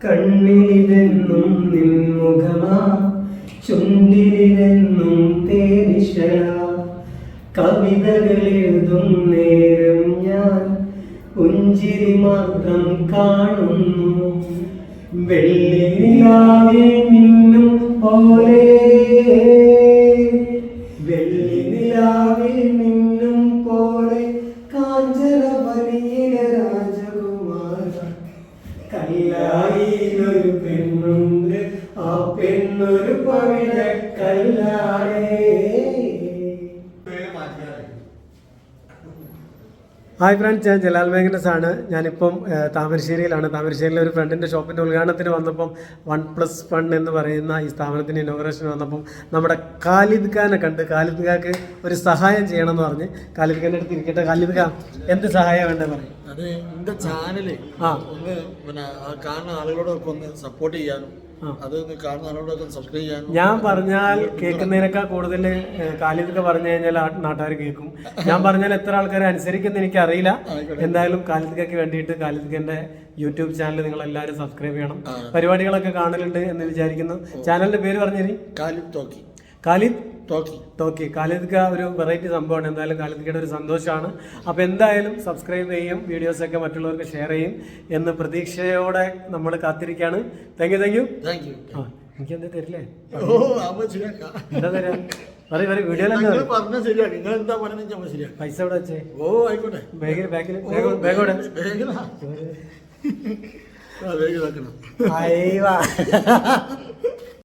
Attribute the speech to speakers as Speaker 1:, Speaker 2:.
Speaker 1: കണ്ണിലെന്നും നിൻമുഖമാ ചുണ്ടിലെന്നും തേനിശല കവിതകൾ എഴുതും നേരം ഞാൻ പുഞ്ചിരി മാത്രം കാണുന്നു വെള്ളിനിലാവിൽ മിന്നും പോലെ വെള്ളിനിലാവിൽ മിന്നും പോലെ കാഞ്ചന വലിയ രാജകുമാര കല്ലായിലൊരു പെണ്ണുണ്ട് ആ പെണ്ണൊരു പവിഴ കല്ലാടേ. ഹായ് ഫ്രണ്ട്സ്, ഞാൻ ജലാൽ മാഗ്നസ് ആണ്. ഞാനിപ്പം താമരശ്ശേരിയിലാണ്. താമരശ്ശേരിയിലെ ഒരു ഫ്രണ്ടിൻ്റെ ഷോപ്പിൻ്റെ ഉദ്ഘാടനത്തിന് വന്നപ്പം 1+1 എന്ന് പറയുന്ന ഈ സ്ഥാപനത്തിൻ്റെ ഇനോഗ്രേഷൻ വന്നപ്പം നമ്മുടെ ഖാലിദ് ഖാനെ കണ്ട് ഖാലിദ് ഖാക്ക് ഒരു സഹായം ചെയ്യണമെന്ന് പറഞ്ഞ് ഖാലിദ് ഖാൻ്റെ അടുത്ത് ഇരിക്കട്ടെ. ഖാലിദ് ഖാൻ എന്ത് സഹായം വേണ്ടത് പറയും?
Speaker 2: അത് എൻ്റെ ചാനല് ഒന്ന് പിന്നെ കാണുന്ന ആളുകളോടൊക്കെ ഒന്ന് സപ്പോർട്ട് ചെയ്യാനും അത് കാണുന്ന ആളുകളൊക്കെ സബ്സ്ക്രൈബ് ചെയ്യാനും. ഞാൻ
Speaker 1: പറഞ്ഞാൽ കേൾക്കുന്നതിനേക്കാൾ കൂടുതൽ ഖാലിദ് പറഞ്ഞു കഴിഞ്ഞാൽ നാട്ടുകാർ കേൾക്കും. ഞാൻ പറഞ്ഞാൽ എത്ര ആൾക്കാരെ അനുസരിക്കുന്ന എനിക്ക് അറിയില്ല. എന്തായാലും ഖാലിദ് ഖാക്ക് വേണ്ടിയിട്ട് ഖാലിദ് ഖാന്റെ യൂട്യൂബ് ചാനൽ നിങ്ങൾ എല്ലാവരും സബ്സ്ക്രൈബ് ചെയ്യണം. പരിപാടികളൊക്കെ കാണലുണ്ട് എന്ന് വിചാരിക്കുന്നു. ചാനലിന്റെ പേര് പറഞ്ഞേരി. ഖാലിദ് ടോക്കി. ഖാലിദ് ഖാ ഒരു വെറൈറ്റി സംഭവമാണ്. എന്തായാലും ഖാലിദ് ഖായുടെ ഒരു സന്തോഷമാണ്. അപ്പോൾ എന്തായാലും സബ്സ്ക്രൈബ് ചെയ്യും, വീഡിയോസൊക്കെ മറ്റുള്ളവർക്ക് ഷെയർ ചെയ്യും എന്ന് പ്രതീക്ഷയോടെ നമ്മൾ കാത്തിരിക്കുകയാണ്. Thank you. എനിക്ക് എന്താ തരില്ലേ? എന്താ തരാ? വീഡിയോ പൈസ എവിടെ വെച്ചേ?
Speaker 2: ആയിക്കോട്ടെ.
Speaker 1: ബാഗോടെ